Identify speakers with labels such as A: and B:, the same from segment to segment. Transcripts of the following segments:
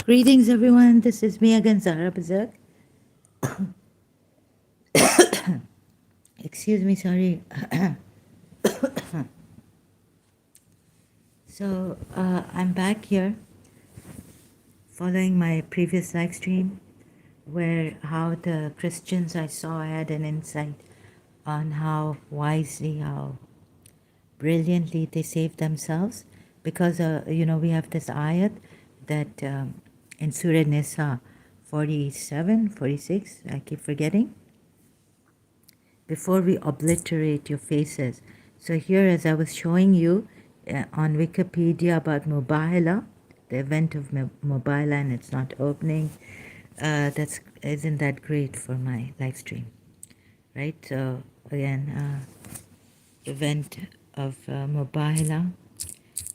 A: Greetings, everyone. This is me again, Zahra Bazak. Excuse me, sorry. So I'm back here following my previous live stream where how the Christians I saw had an insight on how wisely, how brilliantly they saved themselves because, we have this ayat that in Surah Nisa 47, 46, I keep forgetting, before we obliterate your faces. So here, as I was showing you on Wikipedia about Mubahala, the event of Mubahala, and it's not opening, isn't that great for my live stream, right? So again, event of Mubahala,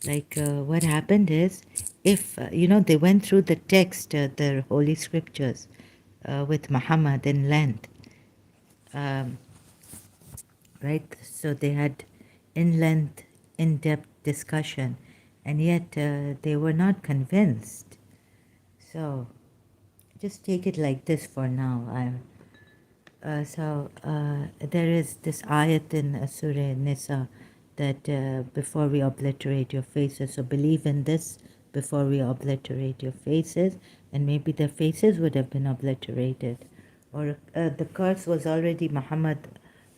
A: like what happened is, if they went through the text, the holy scriptures, with Muhammad in length. Right? So they had in-length, in-depth discussion, and yet they were not convinced. So just take it like this for now. There is this ayat in Surah Nisa that before we obliterate your faces, so believe in this before we obliterate your faces, and maybe their faces would have been obliterated. Or the curse was already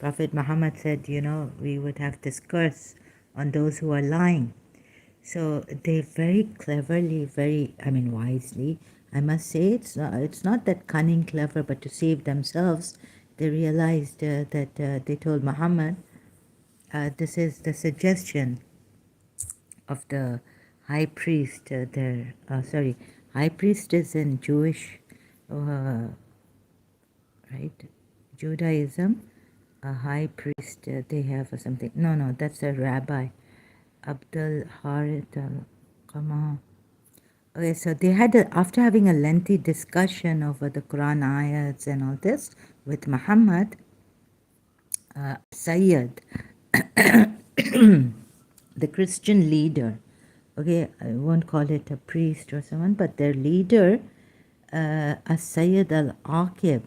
A: Prophet Muhammad said, we would have this curse on those who are lying. So they very cleverly, wisely, I must say, it's not that cunning, clever, but to save themselves, they realized that they told Muhammad, this is the suggestion of the high priest. High priest is in Jewish, right? Judaism, a high priest they have or something. No, that's a rabbi. Abdul Harith al-Qama. Okay, so they had, after having a lengthy discussion over the Quran ayats and all this with Muhammad, Sayyid, the Christian leader, okay, I won't call it a priest or someone, but their leader, Sayyid al-Aqib,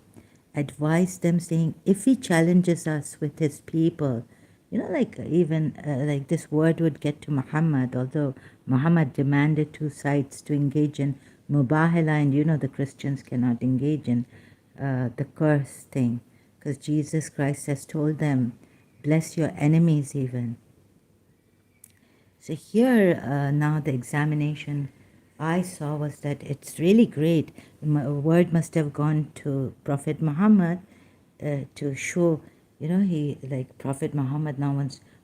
A: advised them saying, if he challenges us with his people, like even like this word would get to Muhammad, although Muhammad demanded two sides to engage in mubahala, and the Christians cannot engage in the curse thing, because Jesus Christ has told them, bless your enemies even. So here now the examination I saw was that it's really great. Word must have gone to Prophet Muhammad to show, he, like Prophet Muhammad now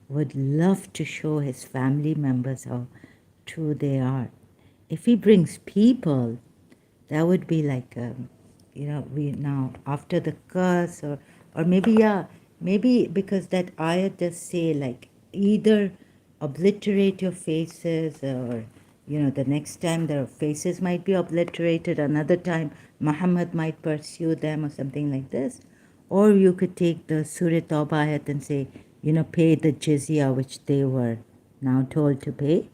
A: would love to show his family members how true they are. If he brings people, that would be like, we now after the curse, or maybe because that ayat does say like either obliterate your faces, or the next time their faces might be obliterated, another time Muhammad might pursue them or something like this. Or you could take the Surah Tawbah ayat and say, pay the jizya which they were now told to pay.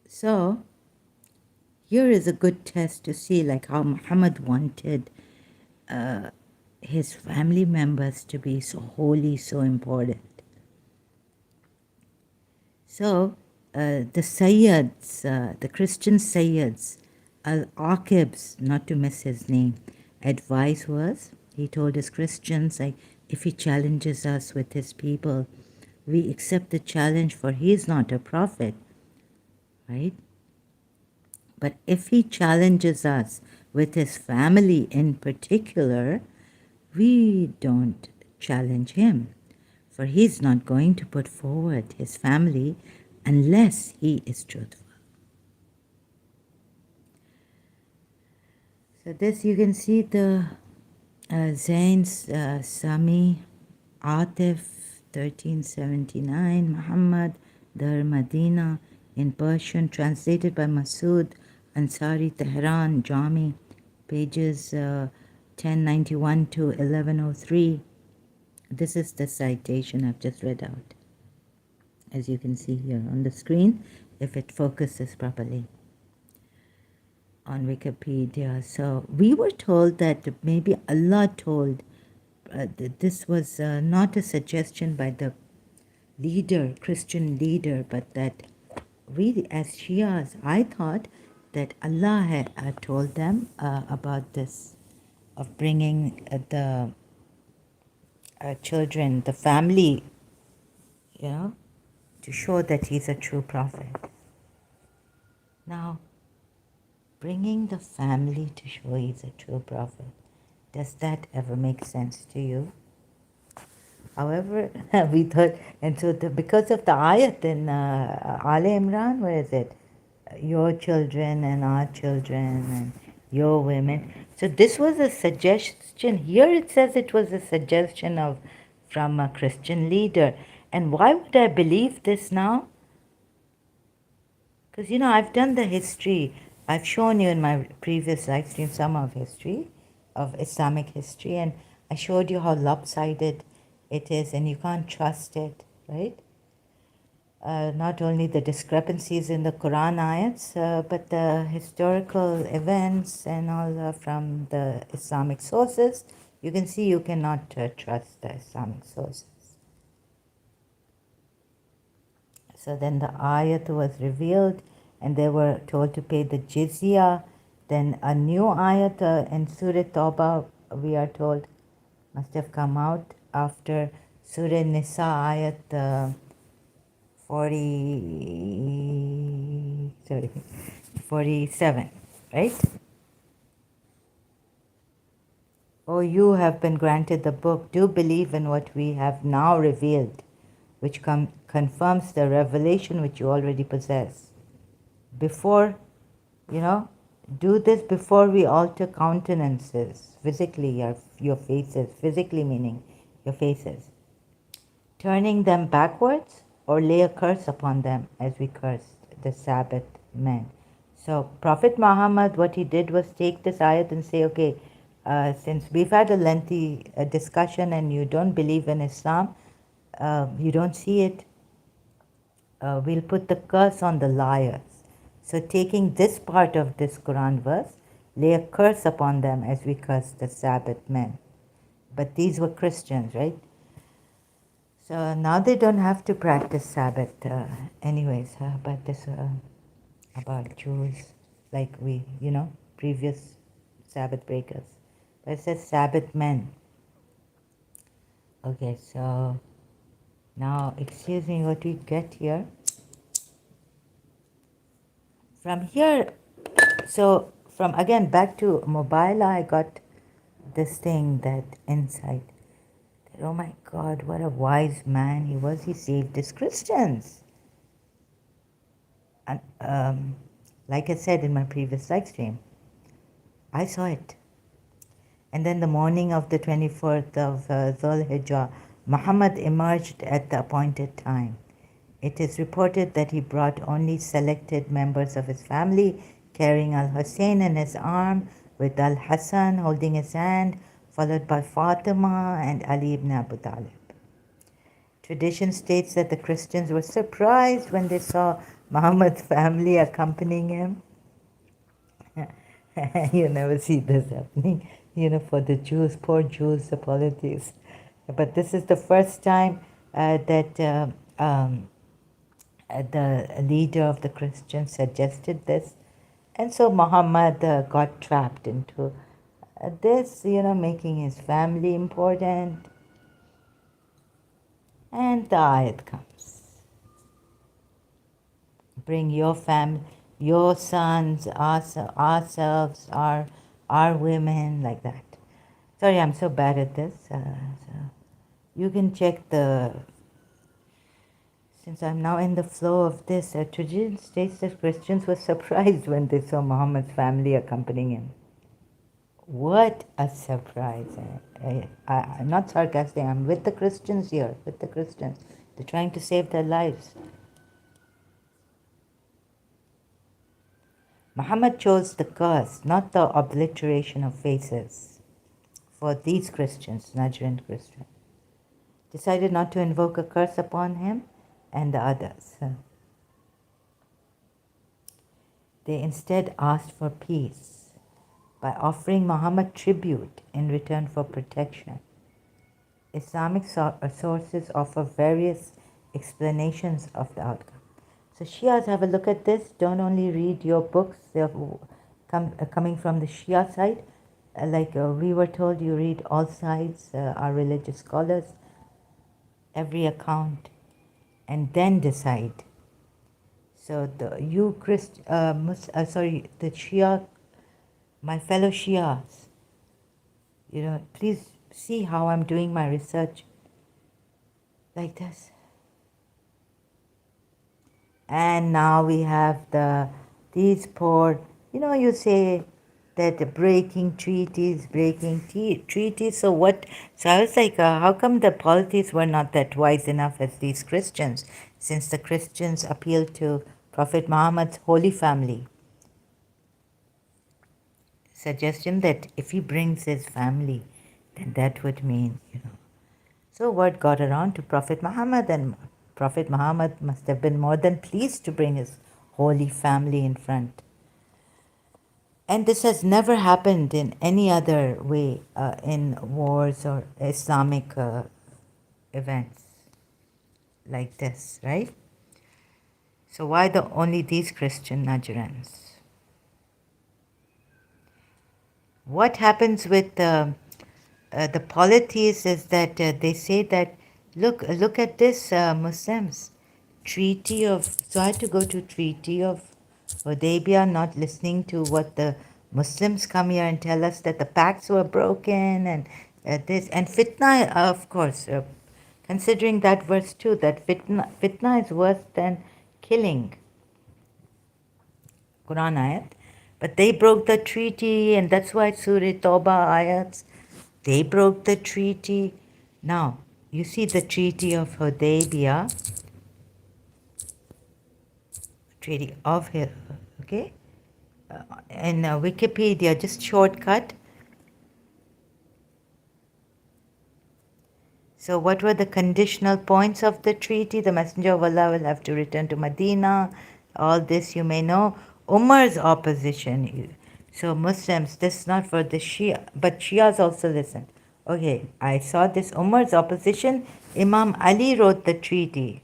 A: So here is a good test to see like how Muhammad wanted his family members to be so holy, so important. So the Sayyids, the Christian Sayyids, Al-Aqib's, not to miss his name, advice was, he told his Christians, like, if he challenges us with his people, we accept the challenge, for he is not a prophet, right? But if he challenges us with his family in particular, we don't challenge him, for he's not going to put forward his family unless he is truthful. So this you can see the Zain's Sami Atif 1379 Muhammad Dar Madina in Persian, translated by Masood Ansari, Tehran, Jami, pages 1091 to 1103. This is the citation I've just read out, as you can see here on the screen, if it focuses properly on Wikipedia. So we were told that maybe Allah told that this was not a suggestion by the leader, Christian leader, but that we as Shias, I thought that Allah had told them about this, of bringing the children, the family, you know, to show that he's a true prophet. Now, bringing the family to show he's a true prophet, does that ever make sense to you? However, we thought, and so because of the ayat in Ali Imran, where is it? Your children and our children and your women. So this was a suggestion. Here it says it was a suggestion of from a Christian leader. And why would I believe this now? Because, you know, I've done the history. I've shown you in my previous live stream some of history, of Islamic history, and I showed you how lopsided it is and you can't trust it, right? Not only the discrepancies in the Quran ayats, but the historical events and all from the Islamic sources. You can see you cannot trust the Islamic sources. So then the ayat was revealed and they were told to pay the jizya. Then a new ayat in Surah Tawbah, we are told, must have come out after Surah Nisa ayat 47, right? Oh, you have been granted the book. Do believe in what we have now revealed, which confirms the revelation which you already possess. Before, you know, do this before we alter countenances, physically, your faces, physically meaning your faces, turning them backwards or lay a curse upon them as we cursed the Sabbath men. So Prophet Muhammad, what he did was take this ayat and say, okay, since we've had a lengthy discussion and you don't believe in Islam, you don't see it, we'll put the curse on the liars. So taking this part of this Quran verse, lay a curse upon them as we curse the Sabbath men. But these were Christians, right? So now they don't have to practice Sabbath anyways, but this about Jews, like we, you know, previous Sabbath breakers. But it says Sabbath men. Okay, so now, excuse me, what we get here. From here, so from again back to mobile, I got this thing, that insight. That, oh my God, what a wise man he was. He saved his Christians. And like I said in my previous live stream, I saw it. And then the morning of the 24th of Dhul Hijjah, Muhammad emerged at the appointed time. It is reported that he brought only selected members of his family, carrying Al-Hussein in his arm, with Al-Hassan holding his hand, followed by Fatima and Ali ibn Abu Talib. Tradition states that the Christians were surprised when they saw Muhammad's family accompanying him. You never see this happening, you know, for the Jews, poor Jews, apologies. But this is the first time that the leader of the Christians suggested this. And so Muhammad got trapped into this, you know, making his family important. And the ayat comes. Bring your family, your sons, ourselves, our women, like that. Sorry, I'm so bad at this. So you can check the, since I'm now in the flow of this, tradition states that Christians were surprised when they saw Muhammad's family accompanying him. What a surprise. I'm not sarcastic, I'm with the Christians here, with the Christians. They're trying to save their lives. Muhammad chose the curse, not the obliteration of faces. For these Christians, Najran Christians, decided not to invoke a curse upon him and the others. They instead asked for peace by offering Muhammad tribute in return for protection. Islamic sources offer various explanations of the outcome. So Shias, have a look at this. Don't only read your books, they're coming from the Shia side. We were told, you read all sides, our religious scholars, every account, and then decide. So the Shia, my fellow Shias, please see how I'm doing my research like this. And now we have these poor, you say that breaking treaties. So I was like, how come the polities were not that wise enough as these Christians, since the Christians appealed to Prophet Muhammad's holy family? Suggestion that if he brings his family, then that would mean, So word got around to Prophet Muhammad, and Prophet Muhammad must have been more than pleased to bring his holy family in front. And this has never happened in any other way in wars or Islamic events like this, right? So why only these Christian Najrans? What happens with the polities is that they say that, look at this, Muslims, Treaty of, so I had to go to Treaty of Hudaibiya, not listening to what the Muslims come here and tell us that the pacts were broken and this, and fitna, of course, considering that verse too, that fitna is worse than killing, Quran ayat. But they broke the treaty, and that's why Surah Tawbah ayats, they broke the treaty. Now, you see the Treaty of Hudaybiya, Treaty of, okay? In Wikipedia, just shortcut. So what were the conditional points of the treaty? The Messenger of Allah will have to return to Medina. All this you may know. Umar's opposition. So Muslims, this is not for the Shia, but Shias also listen. Okay, I saw this Umar's opposition. Imam Ali wrote the treaty.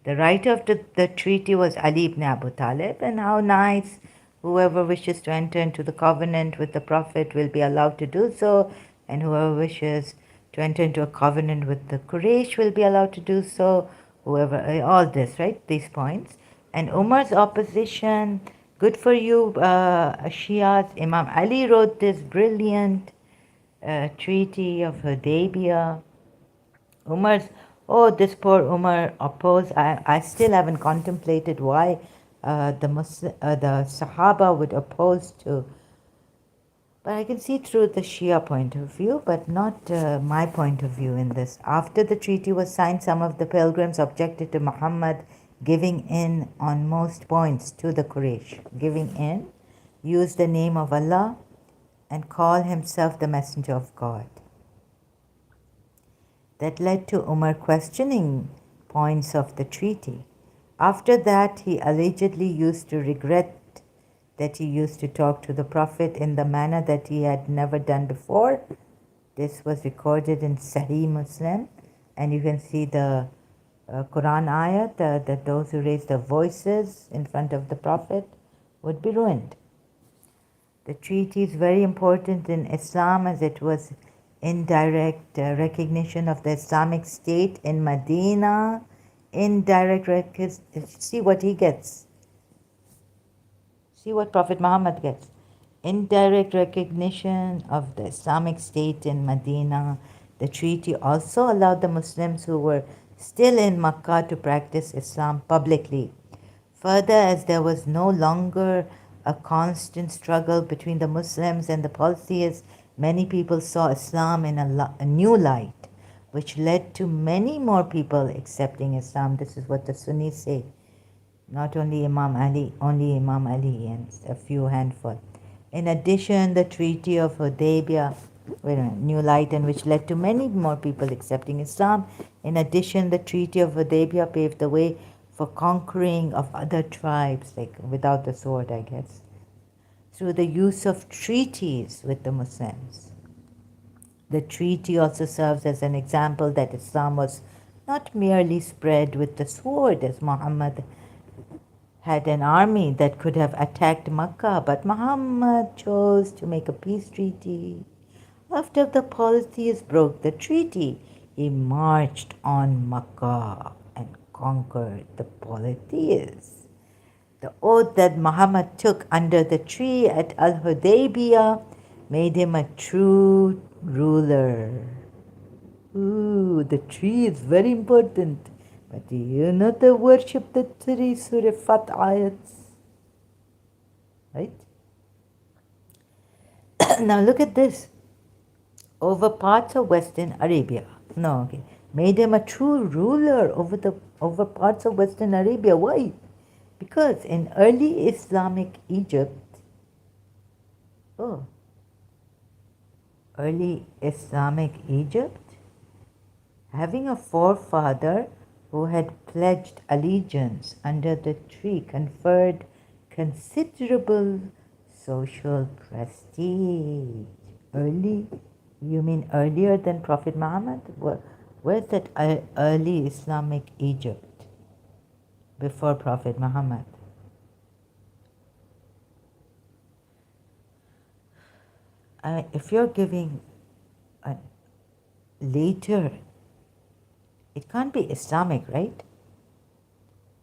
A: The writer of the treaty was Ali ibn Abu Talib, and how nice. Whoever wishes to enter into the covenant with the Prophet will be allowed to do so, and whoever wishes to enter into a covenant with the Quraysh will be allowed to do so. Whoever, all this, right? These points. And Umar's opposition, good for you, Shias. Imam Ali wrote this brilliant treaty of Hudaybiya. This poor Umar opposed. I still haven't contemplated why the Sahaba would oppose to. But I can see through the Shia point of view, but not my point of view in this. After the treaty was signed, some of the pilgrims objected to Muhammad giving in on most points to the Quraysh. Giving in, use the name of Allah, and call himself the messenger of God. That led to Umar questioning points of the treaty. After that, he allegedly used to regret that he used to talk to the Prophet in the manner that he had never done before. This was recorded in Sahih Muslim, and you can see the Quran ayat that those who raise their voices in front of the Prophet would be ruined. The treaty is very important in Islam as it was indirect recognition of the Islamic State in Medina. See what he gets. See what Prophet Muhammad gets. Indirect recognition of the Islamic State in Medina. The treaty also allowed the Muslims who were still in Makkah to practice Islam publicly. Further, as there was no longer a constant struggle between the Muslims and the polytheists, Many people saw Islam in a new light, which led to many more people accepting Islam. This is what the Sunnis say. Not only Imam Ali, only Imam Ali and a few handful. In addition, the Treaty of Hudaibiya, new light, and which led to many more people accepting Islam. In addition, the Treaty of Hudaibiya paved the way for conquering of other tribes, like without the sword, I guess, through the use of treaties with the Muslims. The treaty also serves as an example that Islam was not merely spread with the sword, as Muhammad had an army that could have attacked Makkah, but Muhammad chose to make a peace treaty. After the polytheists broke the treaty, he marched on Makkah and conquered the polytheists. The oath that Muhammad took under the tree at Al-Hudaybiya made him a true ruler. Ooh, the tree is very important. But do you know the worship the three Surah Fat ayats? Right? Now look at this. Over parts of Western Arabia. No, okay. Made him a true ruler over parts of Western Arabia. Why? Because in early Islamic Egypt, having a forefather who had pledged allegiance under the tree conferred considerable social prestige. Early? You mean earlier than Prophet Muhammad? Where's that early Islamic Egypt before Prophet Muhammad? If you're giving a later, it can't be Islamic, right?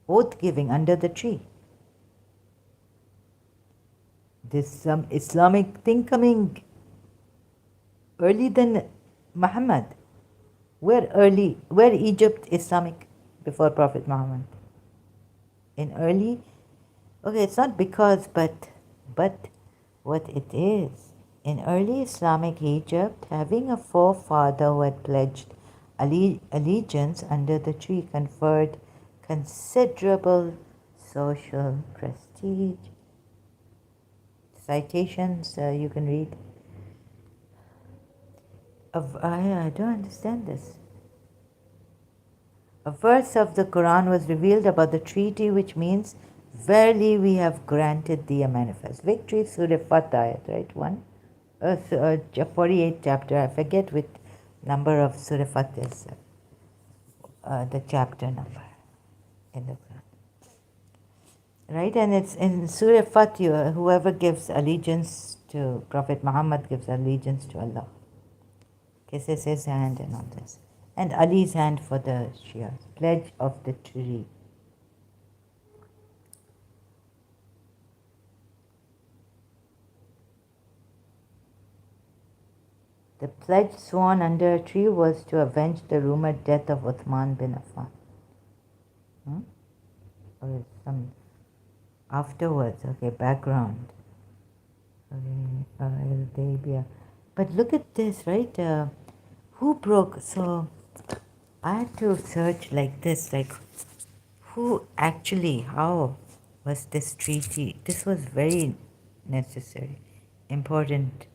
A: Oath giving under the tree. There's some Islamic thing coming early than Muhammad. Where Egypt Islamic before Prophet Muhammad? In early? Okay, it's not because, but what it is. In early Islamic Egypt, having a forefather who had pledged allegiance under the tree conferred considerable social prestige. Citations you can read. I don't understand this. A verse of the Quran was revealed about the treaty, which means, verily we have granted thee a manifest victory. Surah Fatah, right? 48th chapter. I forget which number of Surah Fatah is the chapter number in the Quran. Right? And it's in Surah Fatih, whoever gives allegiance to Prophet Muhammad gives allegiance to Allah. Kisses his hand and all this. And Ali's hand for the Shias. Pledge of the tree. The pledge sworn under a tree was to avenge the rumored death of Uthman bin Affan. Or some afterwards, okay, background. Hudaybiya. But look at this, right? Who broke? So I had to search like this, like who actually, how was this treaty? This was very necessary, important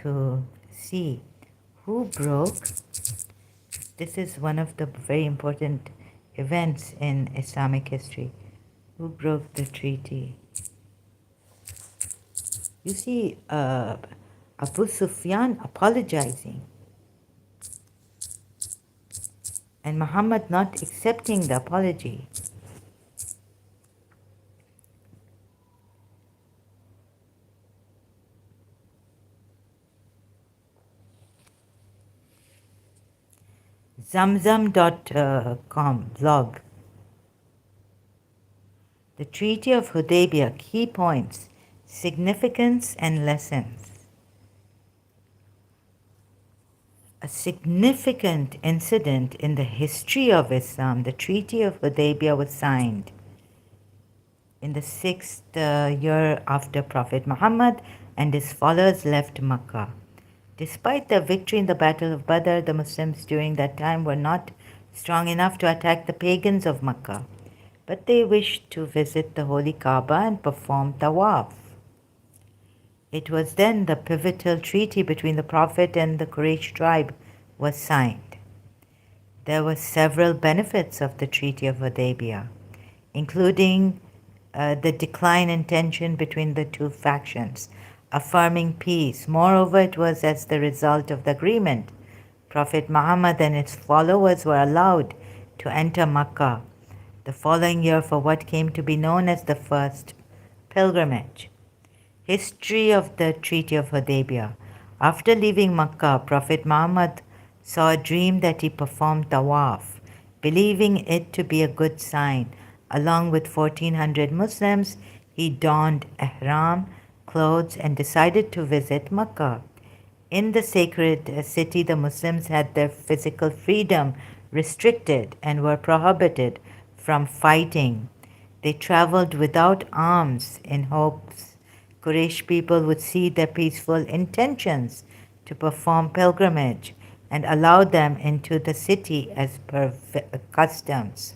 A: to see who broke. This is one of the very important events in Islamic history. Who broke the treaty? You see Abu Sufyan apologizing and Muhammad not accepting the apology. Zamzam.com blog. The Treaty of Hudaybiya, key points, significance and lessons. A significant incident in the history of Islam, the Treaty of Hudaybiya was signed in the 6th year after Prophet Muhammad and his followers left Makkah. Despite their victory in the Battle of Badr, the Muslims during that time were not strong enough to attack the pagans of Makkah, but they wished to visit the Holy Kaaba and perform tawaf. It was then the pivotal treaty between the Prophet and the Quraysh tribe was signed. There were several benefits of the Treaty of Hudaibiya, including the decline in tension between the two factions, affirming peace. Moreover, it was as the result of the agreement Prophet Muhammad and his followers were allowed to enter Makkah the following year for what came to be known as the first pilgrimage. History of the Treaty of Hudaibiya. After leaving Makkah, Prophet Muhammad saw a dream that he performed tawaf, believing it to be a good sign. Along with 1400 Muslims, he donned ihram clothes and decided to visit Makkah. In the sacred city, the Muslims had their physical freedom restricted and were prohibited from fighting. They traveled without arms in hopes Quraysh people would see their peaceful intentions to perform pilgrimage and allow them into the city as per customs.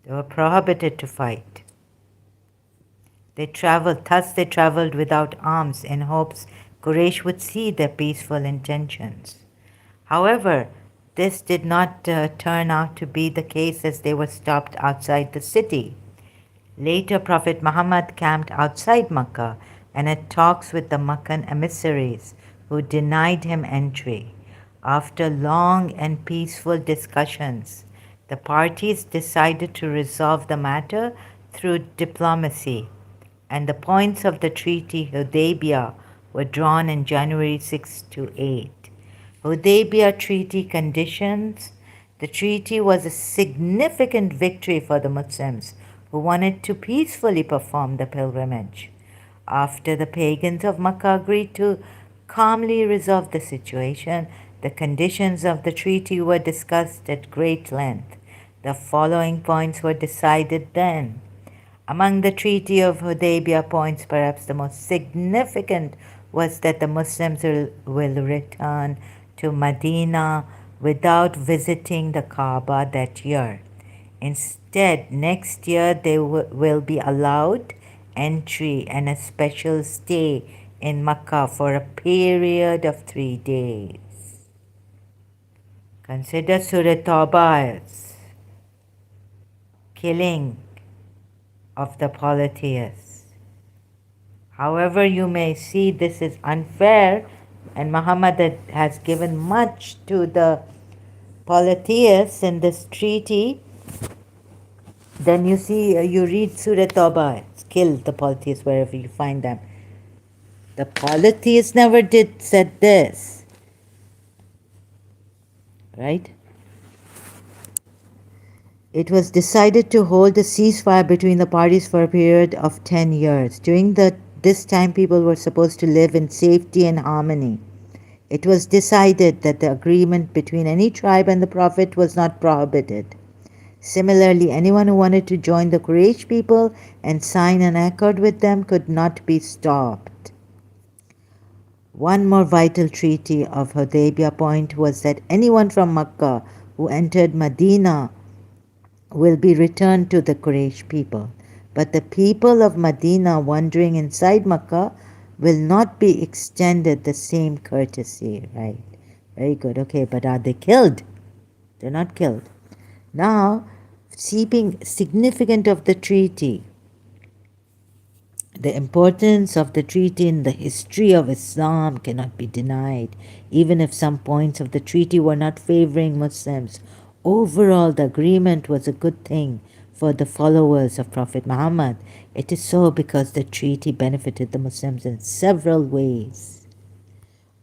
A: They were prohibited to fight. Thus they traveled without arms in hopes Quraysh would see their peaceful intentions. However, this did not turn out to be the case as they were stopped outside the city. Later, Prophet Muhammad camped outside Makkah and had talks with the Meccan emissaries who denied him entry. After long and peaceful discussions, the parties decided to resolve the matter through diplomacy, and the points of the Treaty Hudaybiya were drawn in January 6 to 8. Hudaybiya Treaty conditions. The treaty was a significant victory for the Muslims who wanted to peacefully perform the pilgrimage. After the pagans of Makkah agreed to calmly resolve the situation, the conditions of the treaty were discussed at great length. The following points were decided then. Among the Treaty of Hudaybiya points, perhaps the most significant was that the Muslims will return to Medina without visiting the Kaaba that year. Instead, next year they will be allowed entry and a special stay in Makkah for a period of 3 days. Consider Surah Tawbah's killing of the polytheists. However, you may see this is unfair, and Muhammad has given much to the polytheists in this treaty. Then you see, you read Surah Tawbah, kill the polytheists wherever you find them. The polytheists never said this, right? It was decided to hold a ceasefire between the parties for a period of 10 years. During this time, people were supposed to live in safety and harmony. It was decided that the agreement between any tribe and the Prophet was not prohibited. Similarly, anyone who wanted to join the Quraysh people and sign an accord with them could not be stopped. One more vital treaty of Hudaybiya point was that anyone from Makkah who entered Medina will be returned to the Quraysh people. But the people of Medina wandering inside Makkah will not be extended the same courtesy, right? Very good. Okay, but are they killed? They're not killed. Now, significant of the treaty, the importance of the treaty in the history of Islam cannot be denied, even if some points of the treaty were not favoring Muslims. Overall, the agreement was a good thing for the followers of Prophet Muhammad. It is so because the treaty benefited the Muslims in several ways.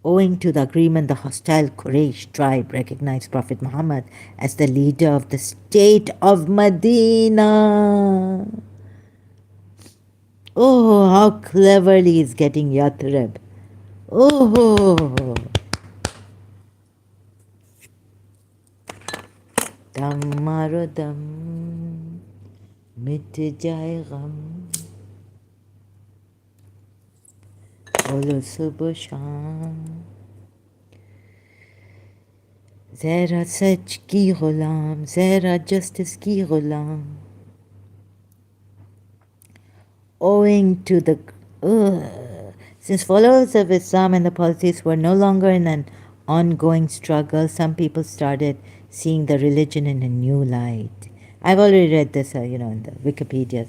A: Owing to the agreement, the hostile Quraysh tribe recognized Prophet Muhammad as the leader of the state of Medina. Oh, how cleverly he's getting Yathrib. Oh, dam maro dam, mit jaye gham. Bolo subuh sham. Zera sach ki ghulam, zera justice ki ghulam. Owing to the since followers of Islam and the policies were no longer in an ongoing struggle, some people started seeing the religion in a new light. I've already read this, in the Wikipedia.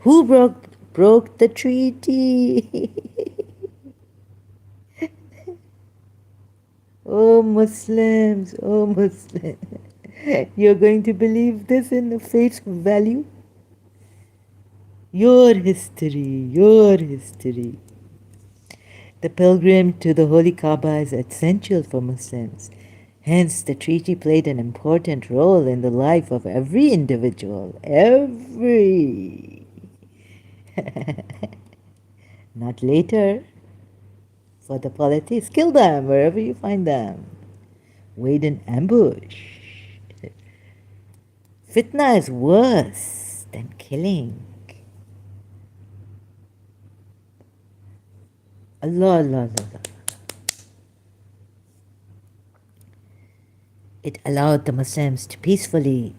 A: Who broke the treaty? Oh Muslims, oh Muslims, you're going to believe this in the face value? Your history, your history. The pilgrim to the Holy Kaaba is essential for Muslims. Hence, the treaty played an important role in the life of every individual. Every. Not later. For the polities, kill them wherever you find them. Wait in ambush. Fitna is worse than killing. Allah, Allah, Allah. It allowed the Muslims to peacefully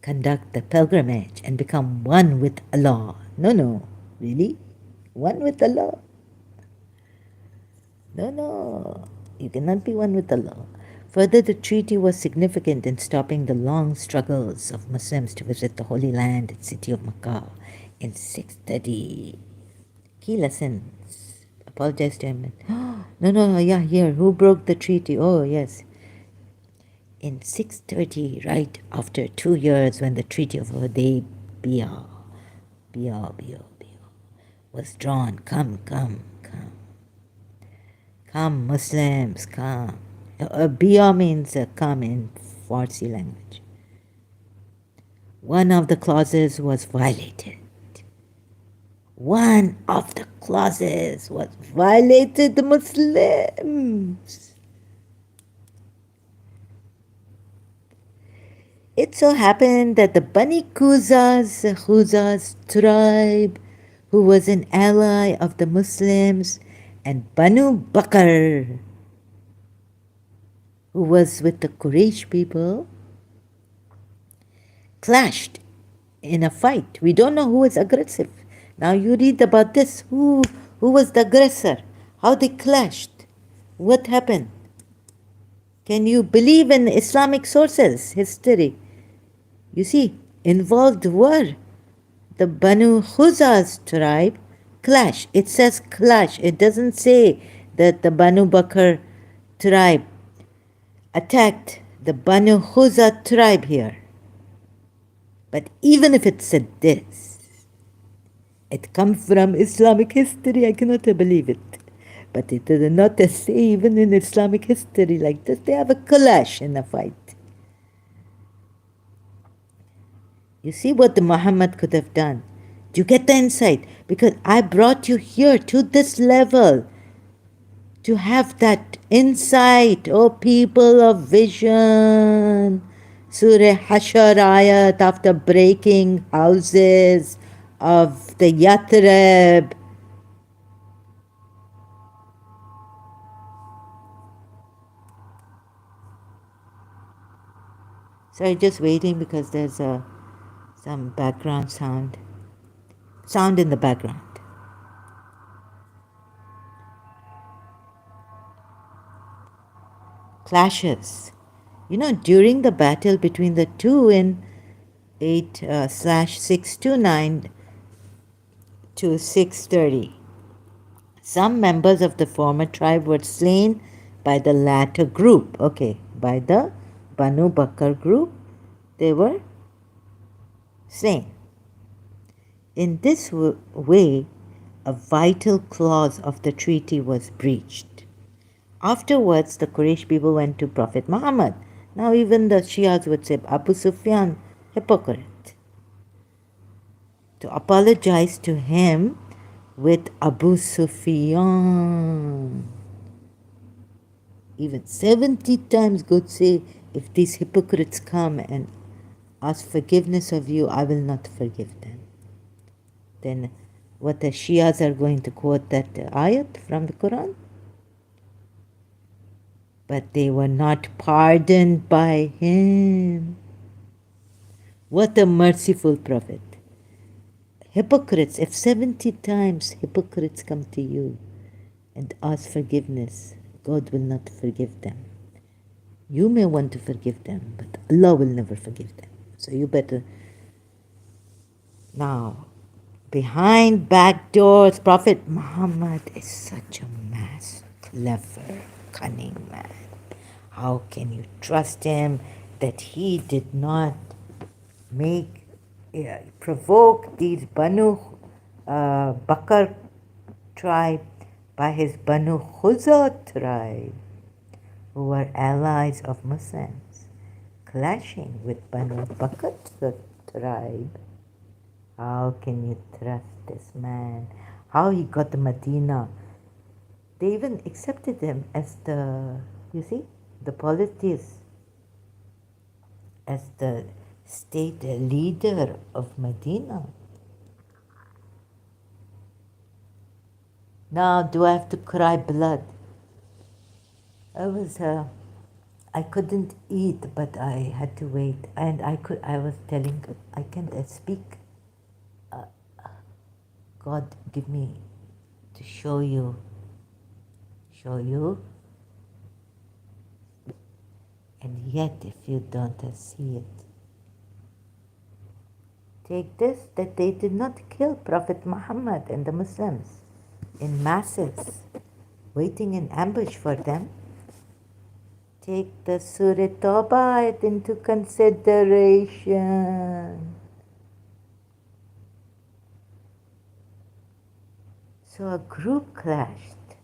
A: conduct the pilgrimage and become one with Allah. No, really? One with Allah? No, you cannot be one with Allah. Further, the treaty was significant in stopping the long struggles of Muslims to visit the Holy Land and city of Makkah in 630. Key lessons. Apologize to him. No, yeah, here. Who broke the treaty? Oh, yes. In 630, right after 2 years when the Treaty of Hudaibiya was drawn. Come. Come, Muslims, come. Biya means come in Farsi language. One of the clauses was violated. One of the clauses was violated, the Muslims. It so happened that the Bani Khuzaz tribe, who was an ally of the Muslims, and Banu Bakr, who was with the Quraysh people, clashed in a fight. We don't know who was aggressive. Now you read about this. Who was the aggressor? How they clashed? What happened? Can you believe in Islamic sources, history? You see, involved were the Banu Khuzaz tribe clash. It says clash. It doesn't say that the Banu Bakr tribe attacked the Banu Khuzaz tribe here. But even if it said this, it comes from Islamic history. I cannot believe it. But it does not say even in Islamic history like this. They have a clash in a fight. You see what the Muhammad could have done. Do you get the insight? Because I brought you here to this level to have that insight, oh people of vision. Surah Hashar ayat after breaking houses of the Yathrib. Sorry, just waiting because there's some background sound in the background. Clashes. During the battle between the two in 8/629 to 630, some members of the former tribe were slain by the latter group. Okay, by the Banu Bakr group, they were slain. In this way, a vital clause of the treaty was breached. Afterwards, the Quraysh people went to Prophet Muhammad. Now even the Shias would say, Abu Sufyan, hypocrite, to apologize to him with Abu Sufyan. Even 70 times God say, if these hypocrites come and ask forgiveness of you, I will not forgive them. Then what the Shias are going to quote that ayat from the Quran. But they were not pardoned by him. What a merciful prophet. Hypocrites, if 70 times hypocrites come to you and ask forgiveness, God will not forgive them. You may want to forgive them, but Allah will never forgive them. So you better. Now, behind back doors, Prophet Muhammad is such a clever, cunning man. How can you trust him that he did not provoke these Banu Bakr tribe by his Banu Khuza tribe, who were allies of Muslims, clashing with Banu Bakr tribe? How can you trust this man? How he got to Medina? They even accepted him as the polytheist, as the state leader of Medina. Now, do I have to cry blood? I couldn't eat, but I had to wait, and I was telling, I can't speak. God, give me to show you, and yet if you don't see it, take this, that they did not kill Prophet Muhammad and the Muslims in masses, waiting in ambush for them. Take the Surah Tawbah into consideration. So a group clashed,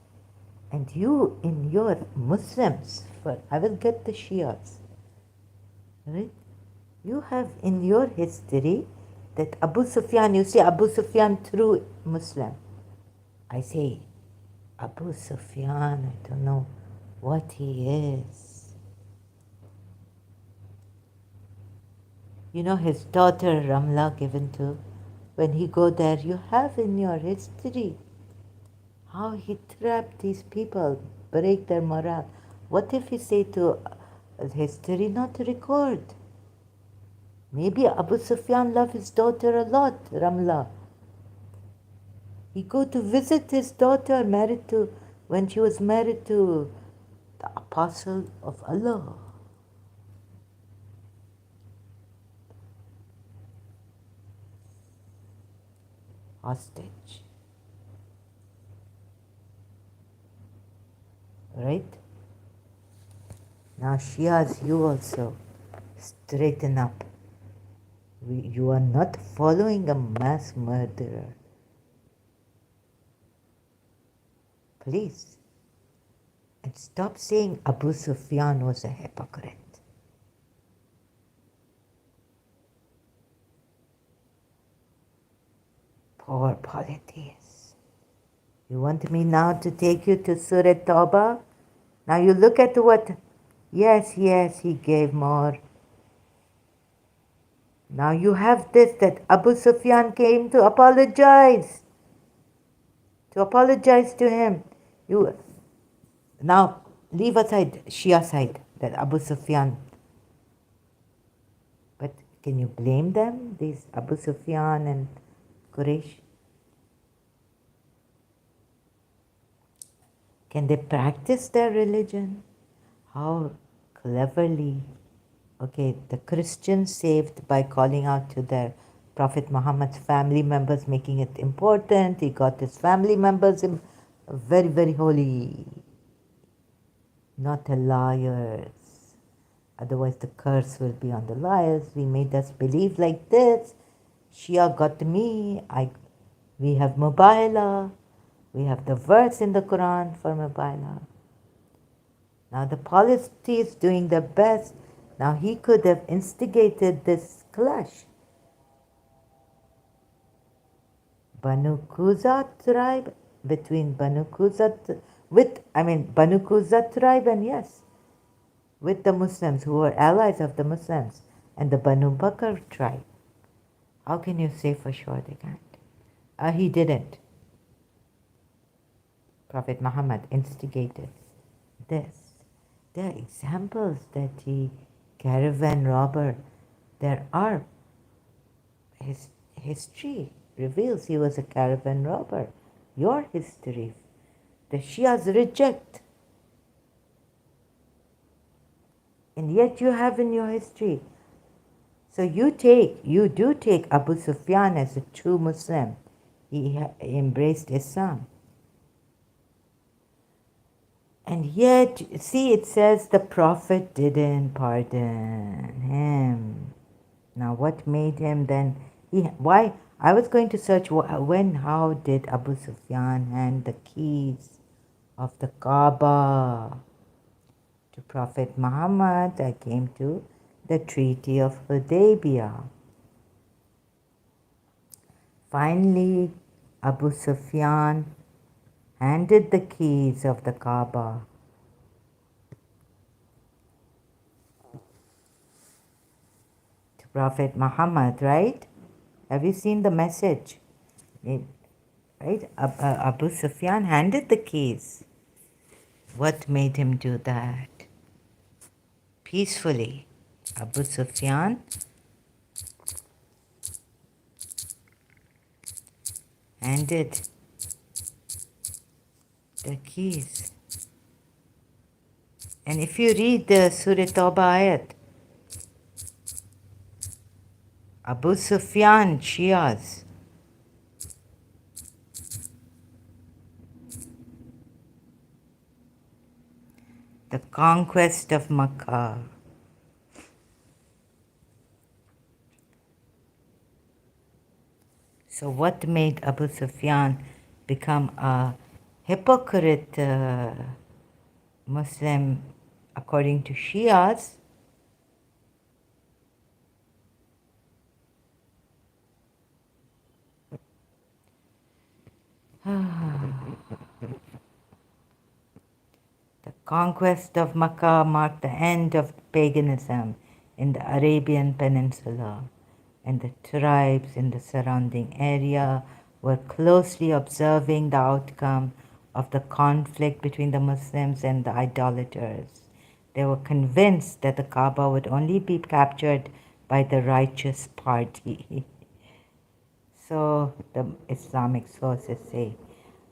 A: and you in your Muslims, I will get the Shias, right? You have in your history that Abu Sufyan, you say Abu Sufyan true Muslim. I say, Abu Sufyan, I don't know what he is. You know his daughter Ramla given to, when he go there, you have in your history how he trapped these people, break their morale. What if he say to history not to record? Maybe Abu Sufyan loved his daughter a lot, Ramla. He go to visit his daughter when she was married to the apostle of Allah. Hostage. Right? Now Shias, you also straighten up. You are not following a mass murderer. Please. And stop saying Abu Sufyan was a hypocrite. Poor polytheists. You want me now to take you to Surah Tawbah? Now you look at what. Yes, he gave more. Now you have this, that Abu Sufyan came to apologize. To him. Now leave aside Shia side, that Abu Sufyan. But can you blame them, these Abu Sufyan and Quraysh? Can they practice their religion? How cleverly. Okay, the Christians saved by calling out to their Prophet Muhammad's family members, making it important. He got his family members very, very holy. Not the liars. Otherwise the curse will be on the liars. We made us believe like this. Shia got me. We have Mubaila. We have the verse in the Quran for Mubaila. Now the polytheists doing their best. Now he could have instigated this clash. Banu Quza tribe, between Banu Quza, Banu Quza tribe, and yes, with the Muslims who were allies of the Muslims, and the Banu Bakr tribe. How can you say for sure they can't? He didn't. Prophet Muhammad instigated this. There are examples that he, caravan robber, there are, his history reveals he was a caravan robber. Your history, the Shias reject. And yet you have in your history. So you do take Abu Sufyan as a true Muslim. He embraced Islam. And yet, see, it says the Prophet didn't pardon him. Now, what made him then? Why? I was going to search how did Abu Sufyan hand the keys of the Kaaba to Prophet Muhammad? I came to the Treaty of Hudaibiya. Finally, Abu Sufyan handed the keys of the Kaaba to Prophet Muhammad, right? Have you seen the message? Right? Abu Sufyan handed the keys. What made him do that? Peacefully. Abu Sufyan handed the keys. And if you read the Surah Tawbah ayat, Abu Sufyan, Shias, the conquest of Makkah. So what made Abu Sufyan become a hypocrite Muslim according to Shias? The conquest of Makkah marked the end of paganism in the Arabian Peninsula, and the tribes in the surrounding area were closely observing the outcome of the conflict between the Muslims and the idolaters. They were convinced that the Kaaba would only be captured by the righteous party. So the Islamic sources say,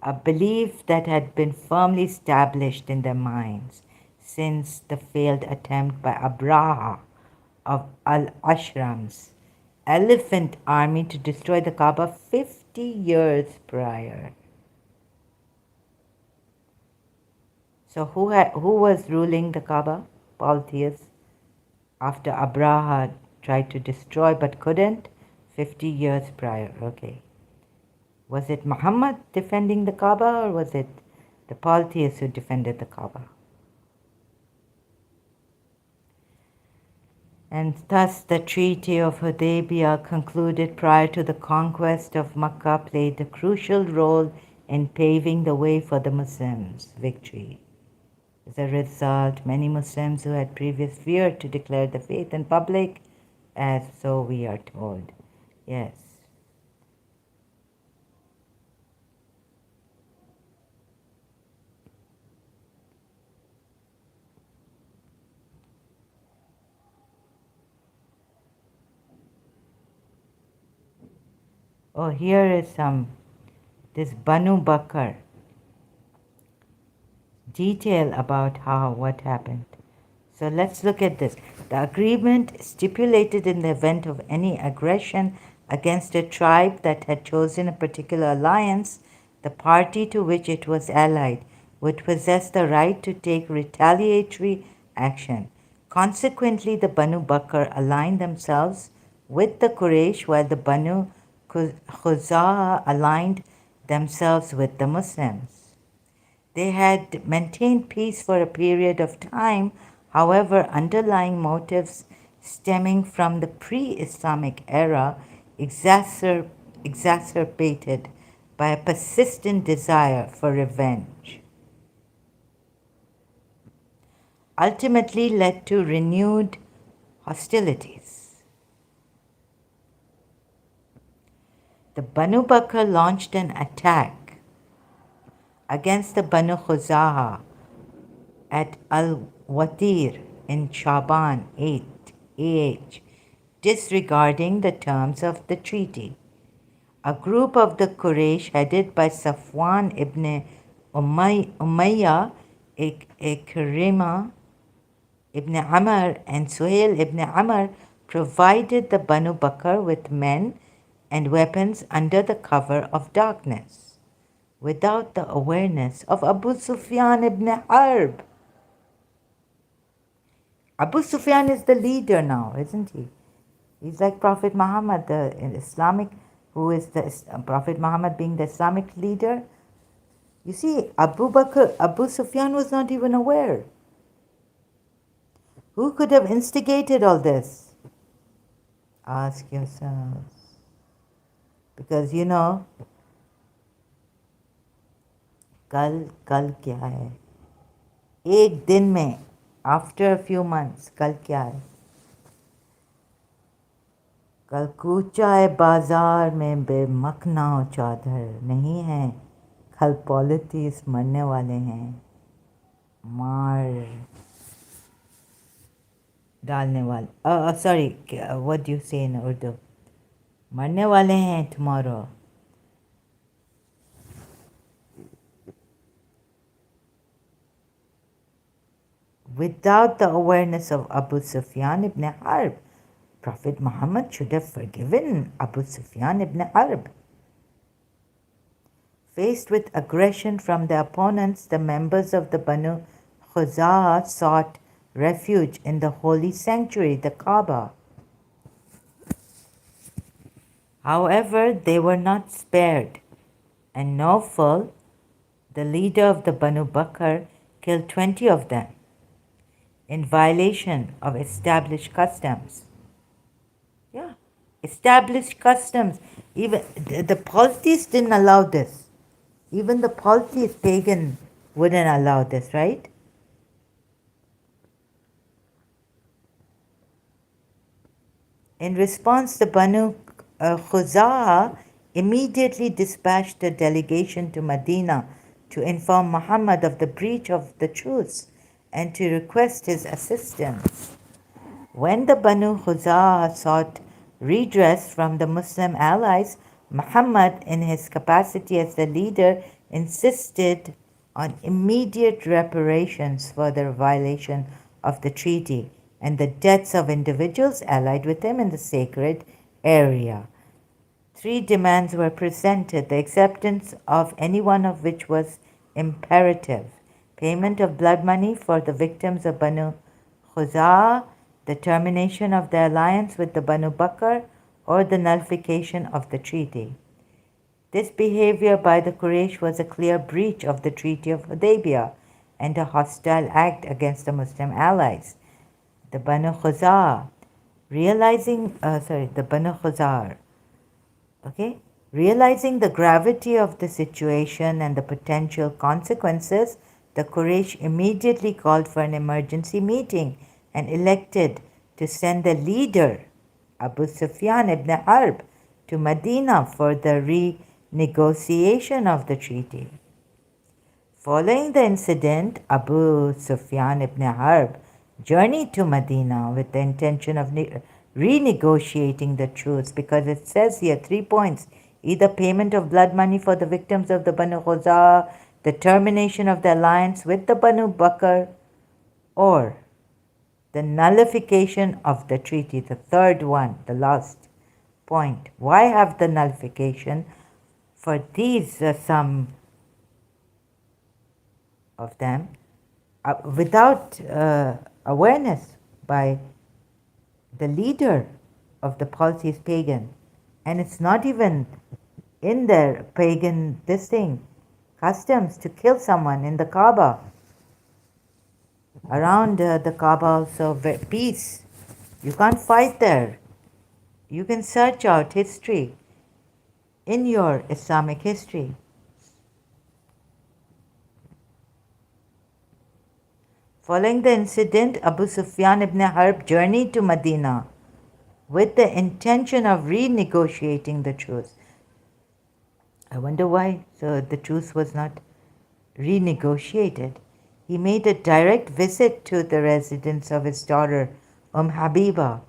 A: a belief that had been firmly established in their minds since the failed attempt by Abraha of Al-Ashram's elephant army to destroy the Kaaba 50 years prior. So who was ruling the Kaaba? Polytheists. After Abraha tried to destroy but couldn't, 50 years prior. Okay. Was it Muhammad defending the Kaaba, or was it the polytheists who defended the Kaaba? And thus the Treaty of Hudaybiya, concluded prior to the conquest of Makkah, played a crucial role in paving the way for the Muslims' victory. As a result, many Muslims who had previously feared to declare the faith in public, as so we are told. Yes. Oh, here is this Banu Bakr detail about what happened. So let's look at this. The agreement stipulated in the event of any aggression against a tribe that had chosen a particular alliance, the party to which it was allied would possess the right to take retaliatory action. Consequently, the Banu Bakr aligned themselves with the Quraysh, while the Banu Khuzaa aligned themselves with the Muslims. They had maintained peace for a period of time. However, underlying motives stemming from the pre-Islamic era, exacerbated by a persistent desire for revenge, ultimately led to renewed hostilities. The Banu Bakr launched an attack against the Banu Khuza'a at Al-Watir in Shaban 8 AH, disregarding the terms of the treaty. A group of the Quraysh headed by Safwan ibn Umayyah, Ikrimah ibn Amr and Suhail ibn Amr provided the Banu Bakr with men and weapons under the cover of darkness, without the awareness of Abu Sufyan ibn Harb. Abu Sufyan is the leader now, isn't he? He's like Prophet Muhammad, the Islamic, who is the Prophet Muhammad being the Islamic leader. You see, Abu Sufyan was not even aware. Who could have instigated all this? Ask yourselves. Because you know, कल क्या है? एक दिन में, after a few months, कल क्या है? कल कूचा है बाजार में बेमखना चादर नहीं है, कल पॉलिटिक्स मरने वाले हैं, मार डालने वाले, sorry, what do you say in Urdu? मरने वाले हैं tomorrow. Without the awareness of Abu Sufyan ibn Harb, Prophet Muhammad should have forgiven Abu Sufyan ibn Harb. Faced with aggression from the opponents, the members of the Banu Khuza'a sought refuge in the holy sanctuary, the Kaaba. However, they were not spared, and Nawfal, the leader of the Banu Bakr, killed 20 of them in violation of established customs. Yeah, established customs. Even the polytheists didn't allow this. Even the polytheist pagan wouldn't allow this, right? In response, the Banu Khuza'a immediately dispatched a delegation to Medina to inform Muhammad of the breach of the truce and to request his assistance. When the Banu Khuza'a sought redress from the Muslim allies, Muhammad, in his capacity as the leader, insisted on immediate reparations for the violation of the treaty and the deaths of individuals allied with him in the sacred area. 3 demands were presented, the acceptance of any one of which was imperative: payment of blood money for the victims of Banu Khuza'a, the termination of the alliance with the Banu Bakr, or the nullification of the treaty. This behavior by the Quraysh was a clear breach of the Treaty of Hudaibiya and a hostile act against the Muslim allies. The Banu Khuza'a, realizing the gravity of the situation and the potential consequences, the Quraysh immediately called for an emergency meeting and elected to send the leader, Abu Sufyan ibn Harb, to Medina for the renegotiation of the treaty. Following the incident, Abu Sufyan ibn Harb journeyed to Medina with the intention of renegotiating the truce, because it says here 3 points: either payment of blood money for the victims of the Banu Khuza'a, the termination of the alliance with the Banu Bakr, or the nullification of the treaty. The third one, the last point. Why have the nullification? For these, some of them, without awareness by the leader of the polytheist pagan, and it's not even in their pagan customs to kill someone in the Kaaba. Around the Kaaba also, peace. You can't fight there. You can search out history in your Islamic history. Following the incident, Abu Sufyan ibn Harb journeyed to Medina with the intention of renegotiating the truce. I wonder why. So the truce was not renegotiated, he made a direct visit to the residence of his daughter, Habiba,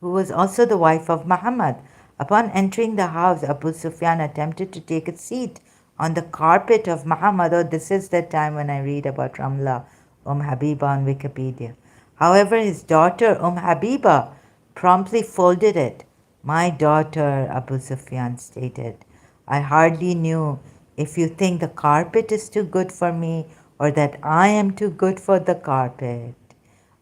A: who was also the wife of Muhammad. Upon entering the house, Abu Sufyan attempted to take a seat on the carpet of Muhammad. Oh, this is the time when I read about Ramla, Habiba on Wikipedia. However, his daughter, Habiba, promptly folded it. My daughter, Abu Sufyan stated, I hardly knew if you think the carpet is too good for me or that I am too good for the carpet.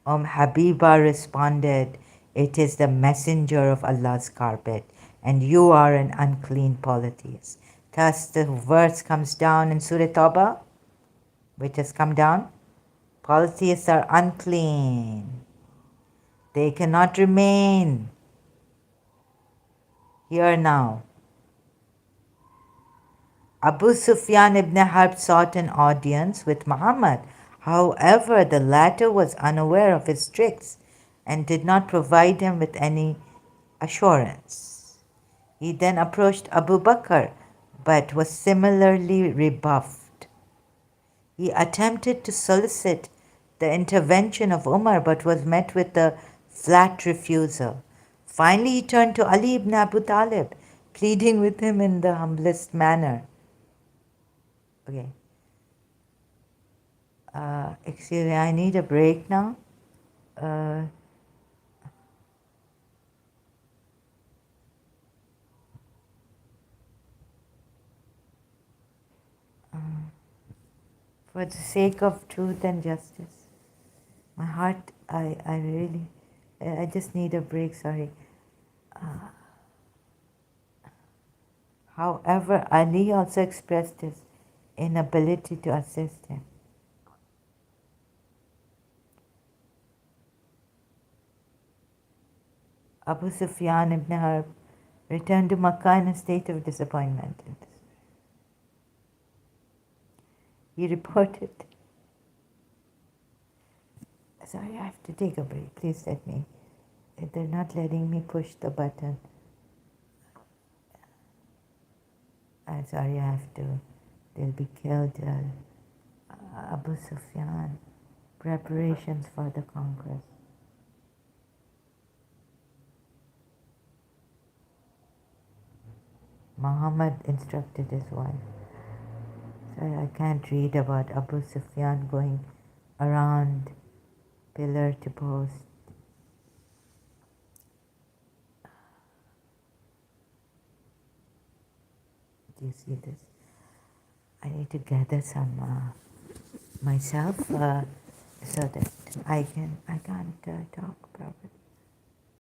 A: Habiba responded, it is the messenger of Allah's carpet, and you are an unclean polytheist. Thus the verse comes down in Surah Tawbah, which has come down. Polytheists are unclean. They cannot remain here now. Abu Sufyan ibn Harb sought an audience with Muhammad. However, the latter was unaware of his tricks and did not provide him with any assurance. He then approached Abu Bakr, but was similarly rebuffed. He attempted to solicit the intervention of Umar, but was met with a flat refusal. Finally, he turned to Ali ibn Abu Talib, pleading with him in the humblest manner. Okay. Excuse me, I need a break now. Uh, for the sake of truth and justice. My heart, I really, I just need a break, sorry. However, Ali also expressed his inability to assist him. Abu Sufyan ibn Harb returned to Makkah in a state of disappointment. He reported, sorry, I have to take a break, please let me. They're not letting me push the button. I'm sorry, I have to. They'll be killed. Abu Sufyan, preparations for the conquest. Muhammad instructed his wife. Sorry, I can't read about Abu Sufyan going around pillar to post. Do you see this? I need to gather some myself so that I can't talk properly.